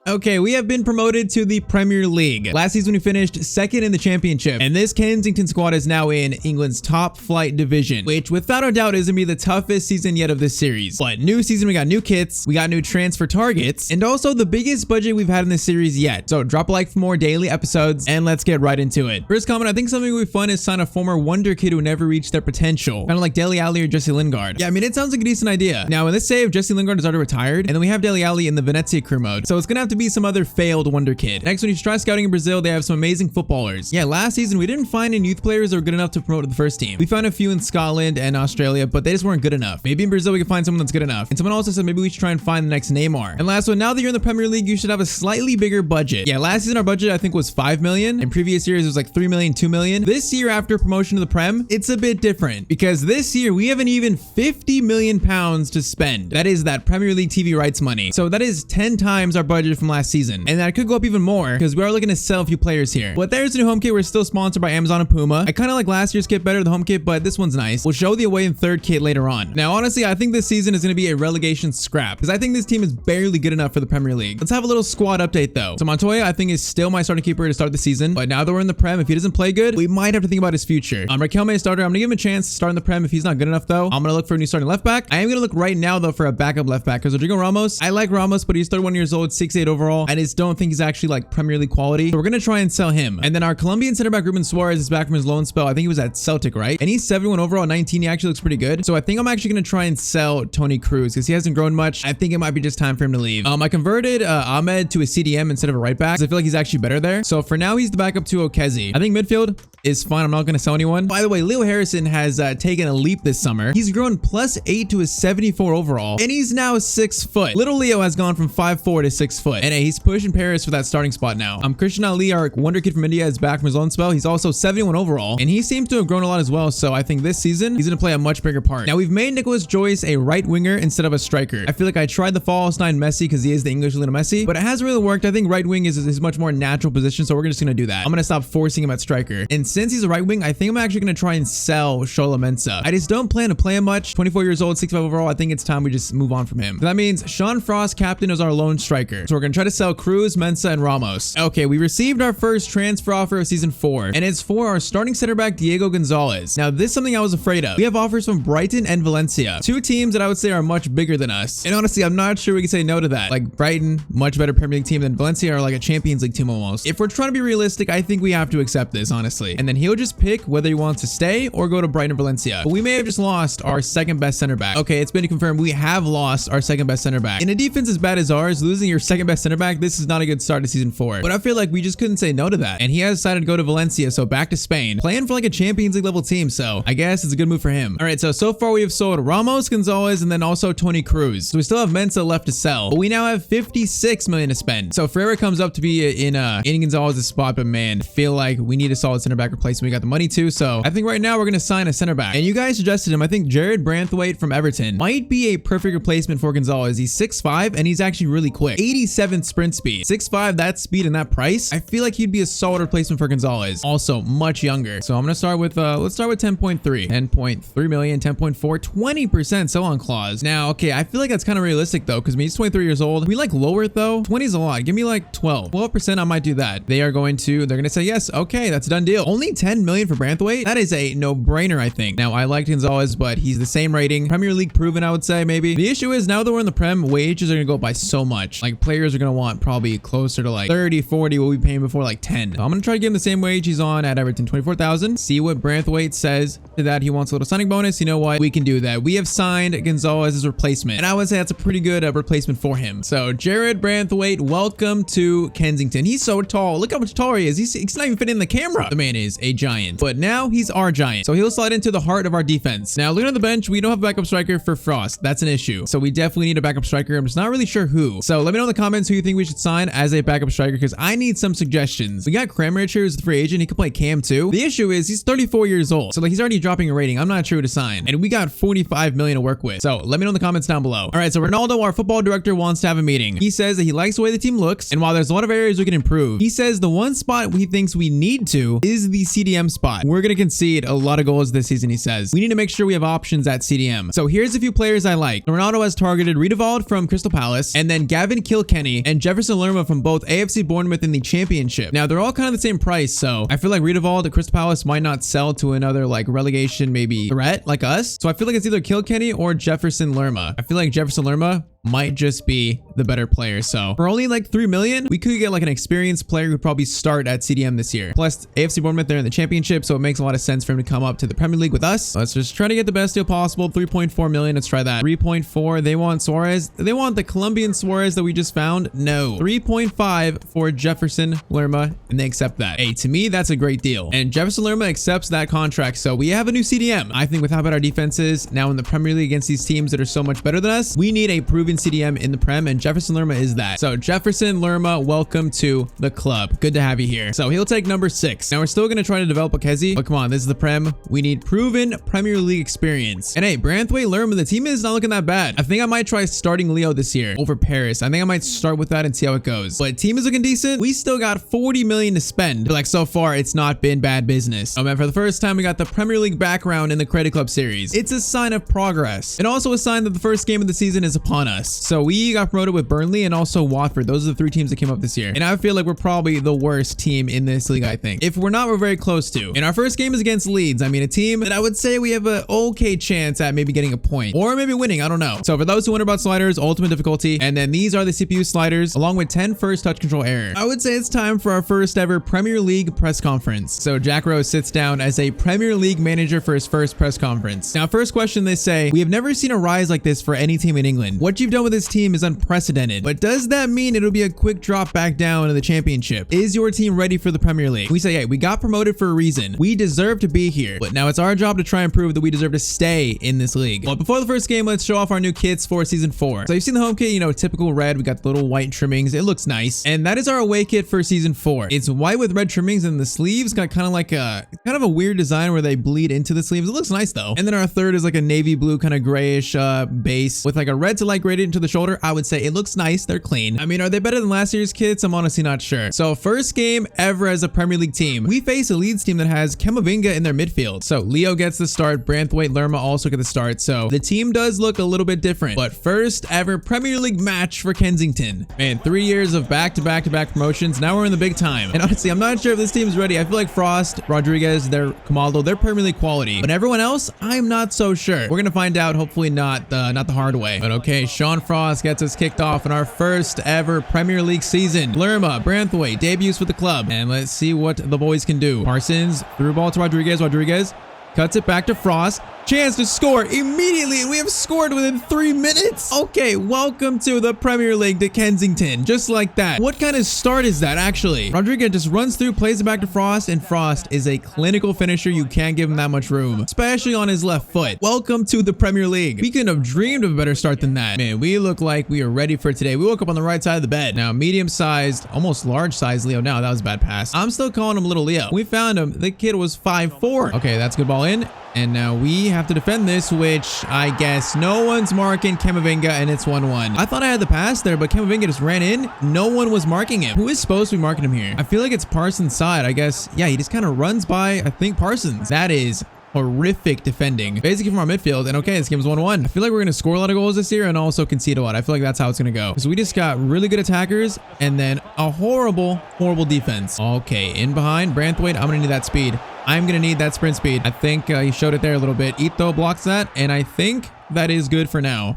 Okay, we have been promoted to the Premier League. Last season we finished second in the championship, and this Kensington squad is now in England's top flight division, which without a doubt is gonna be the toughest season yet of this series. But new season, we got new kits, we got new transfer targets, and also the biggest budget we've had in this series yet. So drop a like for more daily episodes, and let's get right into it. First comment, I think something would be fun is sign a former wonder kid who never reached their potential, kind of like Dele Alli or Jesse Lingard. Yeah, I mean, it sounds like a decent idea. Now in this save, Jesse Lingard is already retired, and then we have Dele Alli in the Venezia crew mode, so it's gonna have to be some other failed wonder kid. Next, when you try scouting in Brazil, they have some amazing footballers. Yeah, last season we didn't find any youth players that were good enough to promote to the first team. We found a few in Scotland and Australia, but they just weren't good enough. Maybe in Brazil we can find someone that's good enough. And someone also said maybe we should try and find the next Neymar. And last one, now that you're in the Premier League, you should have a slightly bigger budget. Yeah, last season our budget I think was 5 million. In previous years it was like 3 million, 2 million. This year after promotion to the Prem, it's a bit different because this year we have an even 50 million pounds to spend. That is that Premier League TV rights money. So that is 10 times our budget from last season. And that could go up even more because we are looking to sell a few players here. But there's the new home kit. We're still sponsored by Amazon and Puma. I kind of like last year's kit better, the home kit, but this one's nice. We'll show the away and third kit later on. Now, honestly, I think this season is going to be a relegation scrap because I think this team is barely good enough for the Premier League. Let's have a little squad update though. So Montoya, I think, is still my starting keeper to start the season, but now that we're in the Prem, if he doesn't play good, we might have to think about his future. Raquelme is starter. I'm gonna give him a chance to start in the Prem. If he's not good enough though, I'm gonna look for a new starting left back. I am gonna look right now though for a backup left back because Rodrigo Ramos, I like Ramos, but he's 31 years old, 6'8" overall. I just don't think he's actually like Premier League quality. So we're gonna try and sell him. And then our Colombian center back Ruben Suarez is back from his loan spell. I think he was at Celtic, right? And he's 71 overall, 19. He actually looks pretty good. So I think I'm actually gonna try and sell Tony Cruz because he hasn't grown much. I think it might be just time for him to leave. I converted Ahmed to a CDM instead of a right back because I feel like he's actually better there. So for now, he's the backup to Okezzie. I think midfield is fine. I'm not gonna sell anyone. By the way, Leo Harrison has taken a leap this summer. He's grown +8 to a 74 overall, and he's now 6 foot. Little Leo has gone from 5'4" to 6 foot, and he's pushing Paris for that starting spot now. Christian Ali, our wonder kid from India, is back from his loan spell. He's also 71 overall, and he seems to have grown a lot as well. So I think this season he's gonna play a much bigger part. Now we've made Nicholas Joyce a right winger instead of a striker. I feel like I tried the false nine Messi because he is the English Lionel Messi, but it hasn't really worked. I think right wing is much more natural position, so we're just gonna do that. I'm gonna stop forcing him at striker, and since he's a right wing, I think I'm actually gonna try and sell Shola Mensah. I just don't plan to play him much. 24 years old, 65 overall. I think it's time we just move on from him. That means Sean Frost, captain, is our lone striker. So we're gonna try to sell Cruz, Mensah, and Ramos. Okay, we received our first transfer offer of season 4, and it's for our starting center back Diego Gonzalez. Now this is something I was afraid of. We have offers from Brighton and Valencia, two teams that I would say are much bigger than us. And honestly, I'm not sure we can say no to that. Like Brighton, much better Premier League team than Valencia, are like a Champions League team almost. If we're trying to be realistic, I think we have to accept this, honestly. And then he'll just pick whether he wants to stay or go to Brighton or Valencia. But we may have just lost our second best center back. Okay, it's been confirmed we have lost our second best center back. In a defense as bad as ours, losing your second best center back, this is not a good start to season 4. But I feel like we just couldn't say no to that. And he has decided to go to Valencia, so back to Spain, playing for like a Champions League level team. So I guess it's a good move for him. All right, so far we have sold Ramos, Gonzalez, and then also Tony Cruz. So we still have Mensah left to sell, but we now have 56 million to spend. So Ferreira comes up to be in Gonzalez's spot, but man, I feel like we need a solid center back replacement. We got the money too, so I think right now we're gonna sign a center back. And you guys suggested him. I think Jared Branthwaite from Everton might be a perfect replacement for Gonzalez. He's 6'5" and he's actually really quick. 87 sprint speed. 6'5", that speed and that price, I feel like he'd be a solid replacement for Gonzalez. Also much younger. So I'm gonna start with let's start with 10.3. 10.3 million, 10.4, 20% sell-on clause. Now, okay, I feel like that's kind of realistic though, because he's 23 years old. We like lower it though. 20 is a lot. Give me like 12%. I might do that. They're gonna say yes. Okay, that's a done deal. Only 10 million for Branthwaite. That is a no-brainer, I think. Now, I like Gonzalez, but he's the same rating. Premier League proven, I would say, maybe. The issue is now that we're in the Prem, wages are gonna go up by so much. Like, players are gonna want probably closer to like 30, 40, what we paying before, like 10. So I'm gonna try to give him the same wage he's on at Everton, 24,000. See what Branthwaite says to that. He wants a little signing bonus. You know what? We can do that. We have signed Gonzalez as replacement, and I would say that's a pretty good replacement for him. So Jared Branthwaite, welcome to Kensington. He's so tall. Look how much taller he is. He's not even fitting in the camera. The man is a giant, but now he's our giant. So he'll slide into the heart of our defense. Now, looking on the bench, we don't have a backup striker for Frost. That's an issue. So we definitely need a backup striker. I'm just not really sure who. So let me know in the comments who you think we should sign as a backup striker, because I need some suggestions. We got Kramaric here as the free agent. He can play Cam too. The issue is he's 34 years old. So like he's already dropping a rating. I'm not sure who to sign. And we got 45 million to work with. So let me know in the comments down below. All right, so Ronaldo, our football director, wants to have a meeting. He says that he likes the way the team looks, and while there's a lot of areas we can improve, he says the one spot he thinks we need to is the CDM spot. We're gonna concede a lot of goals this season, he says. We need to make sure we have options at CDM. So here's a few players I like. Ronaldo has targeted Riedewald from Crystal Palace, and then Gavin Kilkenny Kilkenny, and Jefferson Lerma from both AFC Bournemouth in the championship. Now, they're all kind of the same price, so I feel like Riedewald at Crystal Palace might not sell to another like relegation maybe threat like us. So I feel like it's either Kilkenny or Jefferson Lerma. I feel like Jefferson Lerma might just be the better player. So for only like 3 million, we could get like an experienced player who'd probably start at CDM this year. Plus AFC Bournemouth, they're in the championship, so it makes a lot of sense for him to come up to the Premier League with us. Let's just try to get the best deal possible. 3.4 million. Let's try that. 3.4. They want Suarez. They want the Colombian Suarez that we just found. No. 3.5 for Jefferson Lerma, and they accept that. Hey, to me, that's a great deal. And Jefferson Lerma accepts that contract. So we have a new CDM. I think with how bad our defense is now in the Premier League against these teams that are so much better than us, we need a proven CDM in the Prem, and Jefferson Lerma is that. So Jefferson Lerma, welcome to the club. Good to have you here. So he'll take number 6. Now we're still going to try to develop Okezi, but come on, this is the Prem. We need proven Premier League experience. And hey, Branthwaite Lerma, the team is not looking that bad. I think I might try starting Leo this year over Paris. I think I might start with that and see how it goes. But team is looking decent. We still got 40 million to spend. But like so far, it's not been bad business. Oh man, for the first time, we got the Premier League background in the Credit Club series. It's a sign of progress, and also a sign that the first game of the season is upon us. So we got promoted with Burnley and also Watford. Those are the 3 teams that came up this year. And I feel like we're probably the worst team in this league, I think. If we're not, we're very close to. And our first game is against Leeds. I mean, a team that I would say we have an okay chance at maybe getting a point or maybe winning. I don't know. So for those who wonder about sliders, ultimate difficulty. And then these are the CPU sliders along with 10 first touch control error. I would say it's time for our first ever Premier League press conference. So Jack Rose sits down as a Premier League manager for his first press conference. Now, first question, they say, we have never seen a rise like this for any team in England. What you've done with this team is unprecedented, but does that mean it'll be a quick drop back down to the championship? Is your team ready for the Premier League? We say, hey, we got promoted for a reason. We deserve to be here, but now it's our job to try and prove that we deserve to stay in this league. But before the first game, let's show off our new kits for season 4. So you've seen the home kit, you know, typical red. We got the little white trimmings. It looks nice. And that is our away kit for season 4. It's white with red trimmings, and the sleeves got kind of like a weird design where they bleed into the sleeves. It looks nice though. And then our third is like a navy blue kind of grayish base with like a red to light gradient into the shoulder. I would say it looks nice. They're clean. I mean, are they better than last year's kits? I'm honestly not sure. So first game ever as a Premier League team, we face a Leeds team that has Camavinga in their midfield. So Leo gets the start. Branthwaite Lerma also get the start. So the team does look a little bit different, but first ever Premier League match for Kensington. Man, 3 years of back-to-back promotions. Now we're in the big time. And honestly, I'm not sure if this team's ready. I feel like Frost, Rodriguez, Camaldo, they're Premier League quality. But everyone else, I'm not so sure. We're gonna find out, hopefully not the hard way. But okay, Sean Frost gets us kicked off in our first ever Premier League season. Lerma, Branthwaite, debuts for the club. And let's see what the boys can do. Parsons, through ball to Rodriguez. Rodriguez cuts it back to Frost. Chance to score immediately, and we have scored within 3 minutes. Okay, welcome to the Premier League to Kensington. Just like that. What kind of start is that, actually? Rodriguez just runs through, plays it back to Frost, and Frost is a clinical finisher. You can't give him that much room, especially on his left foot. Welcome to the Premier League. We couldn't have dreamed of a better start than that. Man, we look like we are ready for today. We woke up on the right side of the bed. Now, medium-sized, almost large-sized Leo. Now, that was a bad pass. I'm still calling him Little Leo. We found him. The kid was 5'4". Okay, that's a good ball in. And now we have to defend this, which I guess no one's marking Camavinga, and it's 1-1. I thought I had the pass there, but Camavinga just ran in. No one was marking him. Who is supposed to be marking him here? I feel like it's Parsons' side. I guess, yeah, he just kind of runs by, I think, Parsons. That is horrific defending, basically from our midfield. And okay, this game's 1-1. I feel like we're gonna score a lot of goals this year and also concede a lot. I feel like that's how it's gonna go. So we just got really good attackers and then a horrible defense. Okay, in behind Branthwaite. I'm gonna need that speed. I'm gonna need that sprint speed. I think he showed it there a little bit. Ito blocks that, and I think that is good for now.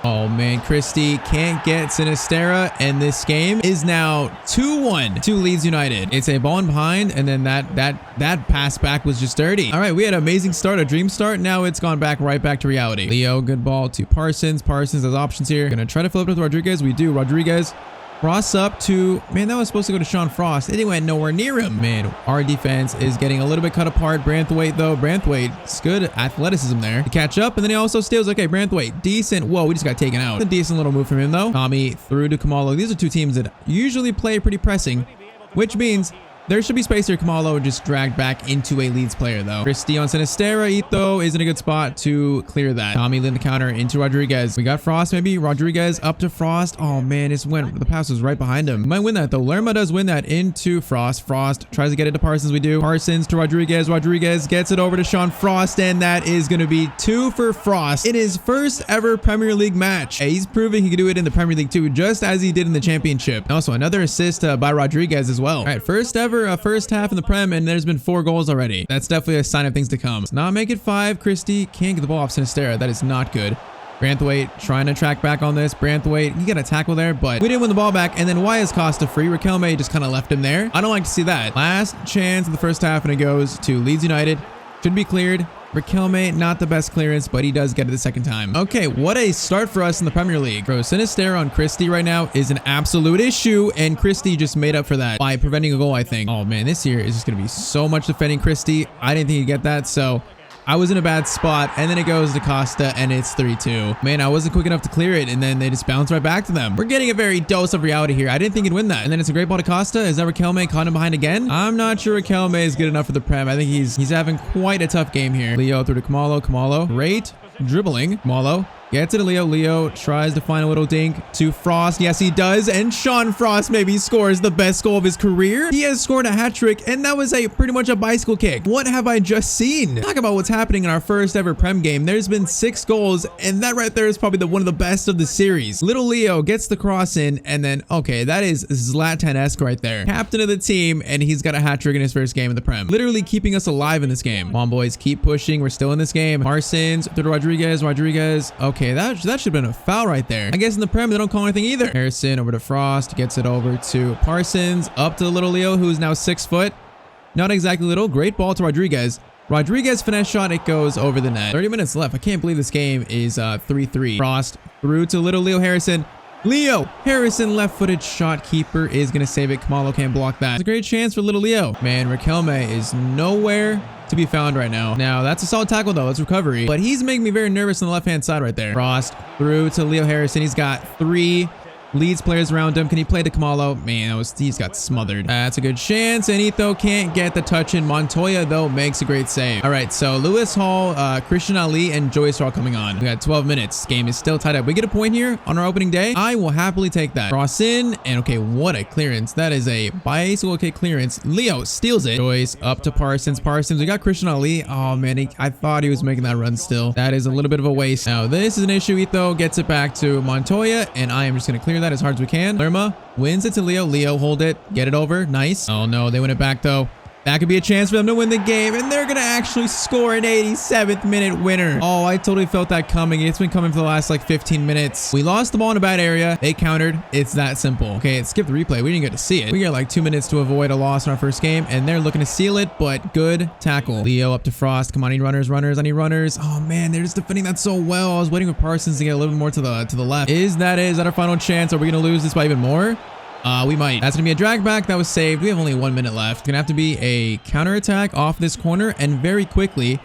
Oh man, Christie can't get Sinistera, and this game is now 2-1 to Leeds United. It's a ball in behind, and then that pass back was just dirty. All right, we had an amazing start, a dream start. Now it's gone right back to reality. Leo, good ball to Parsons. Parsons has options here. Gonna try to flip it with Rodriguez. We do. Rodriguez cross up to, man, that was supposed to go to Sean Frost. It went nowhere near him. Man, our defense is getting a little bit cut apart. Branthwaite, though. Branthwaite's good athleticism there to catch up. And then he also steals. Okay, Branthwaite, decent. Whoa, we just got taken out. A decent little move from him, though. Tommy through to Kamalo. These are two teams that usually play pretty pressing, which means There should be space here. Kamalo just dragged back into a Leeds player, though. Christie on Sinistera. Ito is in a good spot to clear that. Tommy lead the counter into Rodriguez. We got Frost, maybe. Rodriguez up to Frost. Oh, man, the pass was right behind him. Might win that, though. Lerma does win that into Frost. Frost tries to get it to Parsons. We do. Parsons to Rodriguez. Rodriguez gets it over to Sean Frost, and that is going to be 2 for Frost in his first ever Premier League match. Hey, he's proving he can do it in the Premier League, too, just as he did in the Championship. Also, another assist by Rodriguez as well. All right, first ever first half in the Prem, and there's been 4 goals already. That's definitely a sign of things to come. Let's not make it 5. Christie can't get the ball off Sinistera. That is not good. Branthwaite trying to track back on this. Branthwaite, he got a tackle there, but we didn't win the ball back. And then why is Costa free? Riquelme just kind of left him there. I don't like to see that. Last chance of the first half, and it goes to Leeds United. Should be cleared. Riquelme, not the best clearance, but he does get it the second time. Okay, what a start for us in the Premier League. Bro, Sinistera on Christie right now is an absolute issue, and Christie just made up for that by preventing a goal, I think. Oh, man, this year is just going to be so much defending Christie. I didn't think he'd get that, so I was in a bad spot, and then it goes to Costa, and it's 3-2. Man, I wasn't quick enough to clear it, and then they just bounce right back to them. We're getting a very dose of reality here. I didn't think he'd win that. And then it's a great ball to Costa. Is that Riquelme caught him behind again? I'm not sure Riquelme is good enough for the Prem. I think he's having quite a tough game here. Leo through to Kamalo. Kamalo, great dribbling. Kamalo gets it to Leo. Leo tries to find a little dink to Frost. Yes, he does. And Sean Frost maybe scores the best goal of his career. He has scored a hat trick, and that was pretty much a bicycle kick. What have I just seen? Talk about what's happening in our first ever Prem game. There's been 6 goals, and that right there is probably one of the best of the series. Little Leo gets the cross in, and then, okay, that is Zlatan-esque right there. Captain of the team, and he's got a hat trick in his first game in the Prem. Literally keeping us alive in this game. Come on, boys, keep pushing. We're still in this game. Parsons through to Rodriguez. Rodriguez, okay. That should have been a foul right there. I guess in the Prem, they don't call anything either. Harrison over to Frost, gets it over to Parsons, up to the little Leo, who's now 6 foot. Not exactly little. Great ball to Rodriguez. Rodriguez finesse shot, it goes over the net. 30 minutes left. I can't believe this game is 3-3. Frost through to little Leo Harrison. Leo Harrison, left-footed shot. Keeper is going to save it. Kamalo can't block that. It's a great chance for little Leo. Man, Riquelme is nowhere to be found right now. Now, that's a solid tackle, though. It's recovery. But he's making me very nervous on the left-hand side right there. Frost through to Leo Harrison. He's got 3 Leeds players around him. Can he play to Kamalo? Man, he's got smothered. That's a good chance. And Ito can't get the touch in. Montoya, though, makes a great save. All right, so Lewis Hall, Christian Ali, and Joyce are all coming on. We got 12 minutes. Game is still tied up. We get a point here on our opening day. I will happily take that. Cross in, and okay, what a clearance. That is a bicycle kick clearance. Leo steals it. Joyce up to Parsons. Parsons, we got Christian Ali. Oh, man, I thought he was making that run still. That is a little bit of a waste. Now, this is an issue. Ito gets it back to Montoya, and I am just going to clear that as hard as we can. Lerma wins it to Leo. Leo, hold it. Get it over. Nice. Oh, no. They win it back, though. That could be a chance for them to win the game, and they're going to actually score an 87th minute winner. Oh, I totally felt that coming. It's been coming for the last, 15 minutes. We lost the ball in a bad area. They countered. It's that simple. Okay, it skipped the replay. We didn't get to see it. We got, 2 minutes to avoid a loss in our first game, and they're looking to seal it, but good tackle. Leo up to Frost. Come on, I need runners. I need runners. Oh, man, they're just defending that so well. I was waiting for Parsons to get a little bit more to the left. Is that our final chance? Are we going to lose this by even more? We might. That's gonna be a drag back. That was saved. We have only 1 minute left. It's gonna have to be a counterattack off this corner and very quickly,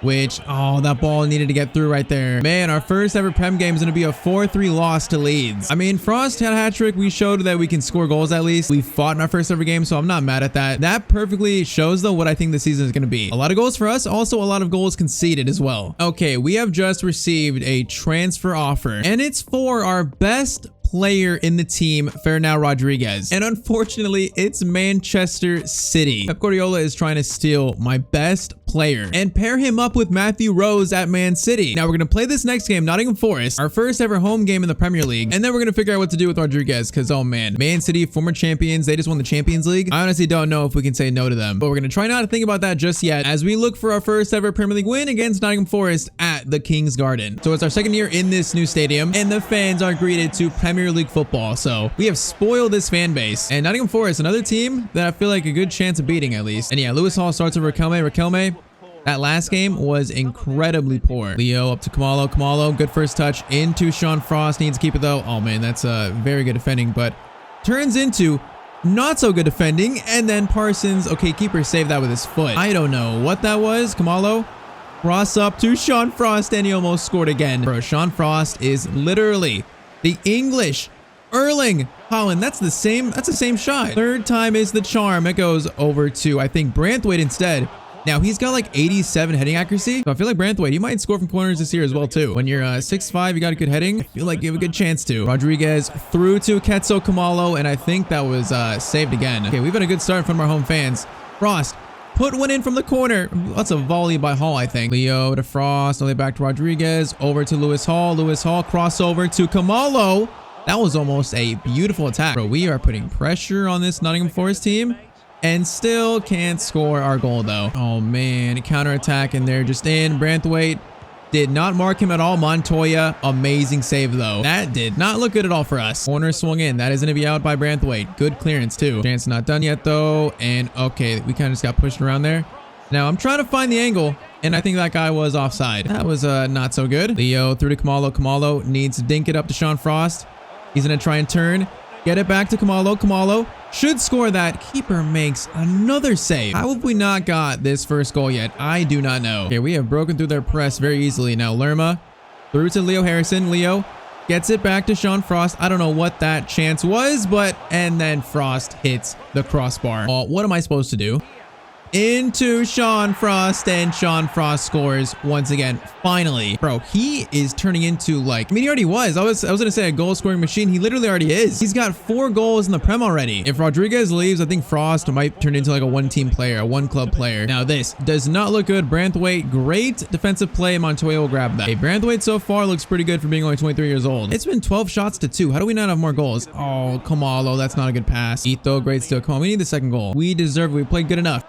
which, oh, that ball needed to get through right there. Man, our first ever Prem game is gonna be a 4-3 loss to Leeds. I mean, Frost had a hat trick. We showed that we can score goals at least. We fought in our first ever game, so I'm not mad at that. That perfectly shows, though, what I think the season is gonna be. A lot of goals for us, also a lot of goals conceded as well. Okay, we have just received a transfer offer, and it's for our best player in the team, Fernão Rodriguez. And unfortunately, it's Manchester City. Pep Guardiola is trying to steal my best player and pair him up with Matthew Rose at Man City. Now we're going to play this next game, Nottingham Forest, our first ever home game in the Premier League. And then we're going to figure out what to do with Rodriguez because, oh man, Man City, former champions, they just won the Champions League. I honestly don't know if we can say no to them, but we're going to try not to think about that just yet as we look for our first ever Premier League win against Nottingham Forest at the King's Garden. So it's our second year in this new stadium and the fans are greeted to Premier League football. So we have spoiled this fan base. And Nottingham Forest, another team that I feel like a good chance of beating at least. And yeah, Lewis Hall starts with Riquelme. Riquelme, that last game was incredibly poor. Leo up to Kamalo. Kamalo, good first touch into Sean Frost. Needs to keep it though. Oh man, that's very good defending, but turns into not so good defending. And then Parsons, okay, keeper saved that with his foot. I don't know what that was. Kamalo, cross up to Sean Frost, and he almost scored again. Bro, Sean Frost is literally the English Erling Haaland, that's the same shot. Third time is the charm. It goes over to, I think, Branthwaite instead. Now, he's got like 87 heading accuracy. So I feel like Branthwaite, he might score from corners this year as well, too. When you're 6'5", you got a good heading. I feel like you have a good chance to. Rodriguez through to Ketso Kamalo, and I think that was saved again. Okay, we've had a good start from our home fans. Frost put one in from the corner. That's a volley by Hall, I think. Leo to Frost, all the way back to Rodriguez, over to Lewis Hall. Lewis Hall crossover to Kamalo. That was almost a beautiful attack. Bro, we are putting pressure on this Nottingham Forest team. And still can't score our goal, though. Oh, man. Counterattack, and they're just in. Branthwaite did not mark him at all. Montoya, amazing save, though. That did not look good at all for us. Corner swung in. That is going to be out by Branthwaite. Good clearance, too. Chance not done yet, though. And, okay, we kind of just got pushed around there. Now, I'm trying to find the angle, and I think that guy was offside. That was not so good. Leo through to Kamalo. Kamalo needs to dink it up to Sean Frost. He's going to try and turn. Get it back to Kamalo. Kamalo should score that. Keeper makes another save. How have we not got this first goal yet? I do not know. Okay, we have broken through their press very easily. Now Lerma through to Leo Harrison. Leo gets it back to Sean Frost. I don't know what that chance was, but and then Frost hits the crossbar. Oh, what am I supposed to do? Into Sean Frost, and Sean Frost scores once again. Finally, bro, he is turning into like, I mean, he already was. I was gonna say a goal scoring machine. He literally already is. He's got 4 goals in the Prem already. If Rodriguez leaves, I think Frost might turn into like a one-team player, a one-club player. Now this does not look good. Branthwaite, great defensive play. Montoya will grab that. Hey, Branthwaite so far looks pretty good for being only 23 years old. It's been 12 shots to 2. How do we not have more goals? Oh, Kamalo, that's not a good pass. Ito, great steal. Come on, we need the second goal. We deserve it. We played good enough.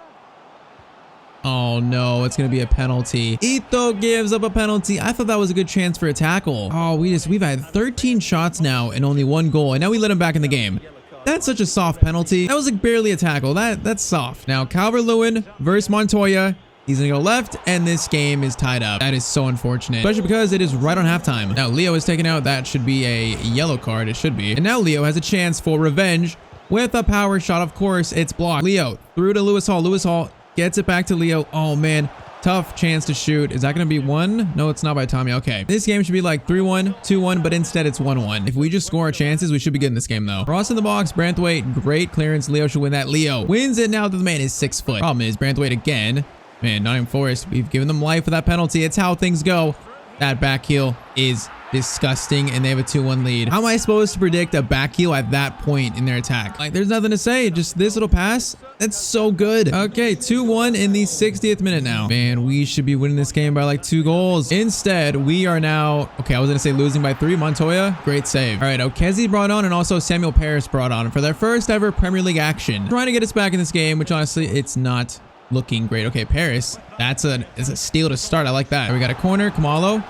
Oh no, it's gonna be a penalty. Ito gives up a penalty. I thought that was a good chance for a tackle. Oh, we've had 13 shots now and only 1 goal, and now we let him back in the game. That's such a soft penalty. That was like barely a tackle. That's soft. Now Calvert-Lewin versus Montoya. He's gonna go left, and this game is tied up. That is so unfortunate, especially because it is right on halftime. Now Leo is taken out. That should be a yellow card. It should be. And now Leo has a chance for revenge with a power shot. Of course, it's blocked. Leo through to Lewis Hall. Lewis Hall gets it back to Leo. Oh, man. Tough chance to shoot. Is that going to be 1? No, it's not by Tommy. Okay. This game should be like 3-1, 2-1, but instead it's 1-1. If we just score our chances, we should be good in this game, though. Ross in the box. Branthwaite, great clearance. Leo should win that. Leo wins it now that the man is 6 foot. Problem is, Branthwaite again. Man, Nottingham Forest, we've given them life for that penalty. It's how things go. That back heel is disgusting, and they have a 2-1 lead. How am I supposed to predict a back heel at that point in their attack? Like, there's nothing to say. Just this little pass. That's so good. Okay, 2-1 in the 60th minute now. Man, we should be winning this game by like 2 goals. Instead, we are now, okay, I was gonna say losing by 3. Montoya, great save. All right, Okezzi brought on, and also Samuel Paris brought on for their first ever Premier League action. Trying to get us back in this game, which honestly, it's not looking great. Okay, Paris, it's a steal to start. I like that. We got a corner. Kamalo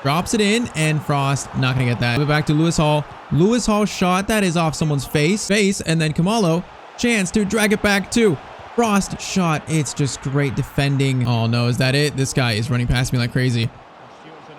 drops it in, and Frost not gonna get that. Move back to Lewis Hall. Lewis Hall shot. That is off someone's face, and then Kamalo, chance to drag it back to Frost. Shot. It's just great defending. Oh no, is that it? This guy is running past me like crazy.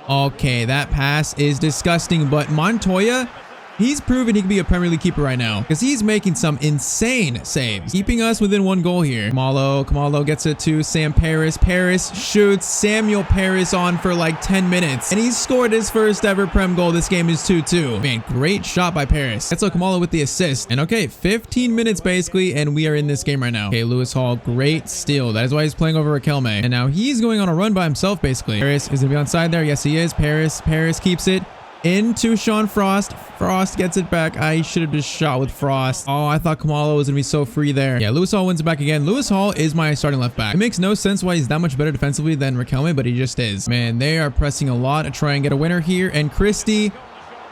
Okay, that pass is disgusting, but Montoya, he's proven he can be a Premier League keeper right now because he's making some insane saves, keeping us within 1 goal here. Kamalo gets it to Sam Paris. Paris shoots. Samuel Paris on for like 10 minutes, and he's scored his first ever Prem goal. This game is 2-2. Man, great shot by Paris. That's Kamalo with the assist. And okay, 15 minutes basically, and we are in this game right now. Okay, Lewis Hall, great steal. That is why he's playing over Raquelme. And now he's going on a run by himself basically. Paris is gonna be onside there. Yes, he is. Paris keeps it into Sean Frost. Frost gets it back. I should have just shot with Frost. Oh, I thought Kamalo was gonna be so free there. Yeah, Lewis Hall wins it back again. Lewis Hall is my starting left back. It makes no sense why he's that much better defensively than Raquelme, but he just is. Man, they are pressing a lot to try and get a winner here. And Christie,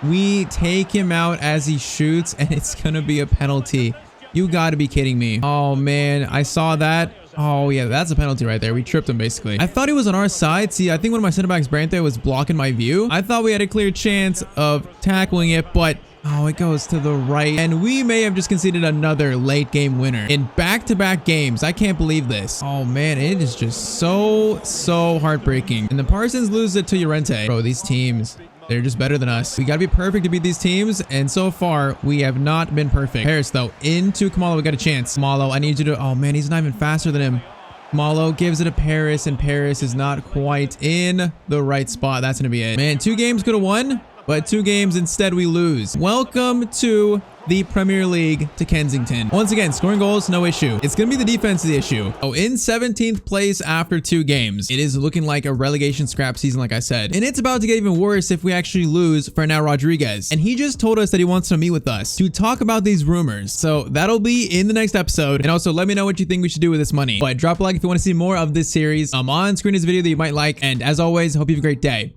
we take him out as he shoots, and it's gonna be a penalty. You gotta be kidding me. Oh man, I saw that. Oh yeah, that's a penalty right there. We tripped him basically. I thought he was on our side. See, I think one of my center backs, Branthwaite, was blocking my view. I thought we had a clear chance of tackling it, but oh, it goes to the right. And we may have just conceded another late game winner in back-to-back games. I can't believe this. Oh man, it is just so heartbreaking. And the Parsons lose it to Llorente. Bro, these teams, they're just better than us. We gotta be perfect to beat these teams, and so far, we have not been perfect. Paris, though, into Kamalo. We got a chance. Kamalo, I need you to... Oh, man, he's not even faster than him. Kamalo gives it to Paris, and Paris is not quite in the right spot. That's gonna be it. Man, 2 games could have won. but 2 games instead we lose. Welcome to the Premier League to Kensington. Once again, scoring goals, no issue. It's gonna be the defense the issue. Oh, in 17th place after 2 games. It is looking like a relegation scrap season, like I said. And it's about to get even worse if we actually lose Fernando Rodriguez. And he just told us that he wants to meet with us to talk about these rumors. So that'll be in the next episode. And also let me know what you think we should do with this money. But drop a like if you want to see more of this series. On screen is a video that you might like. And as always, hope you have a great day.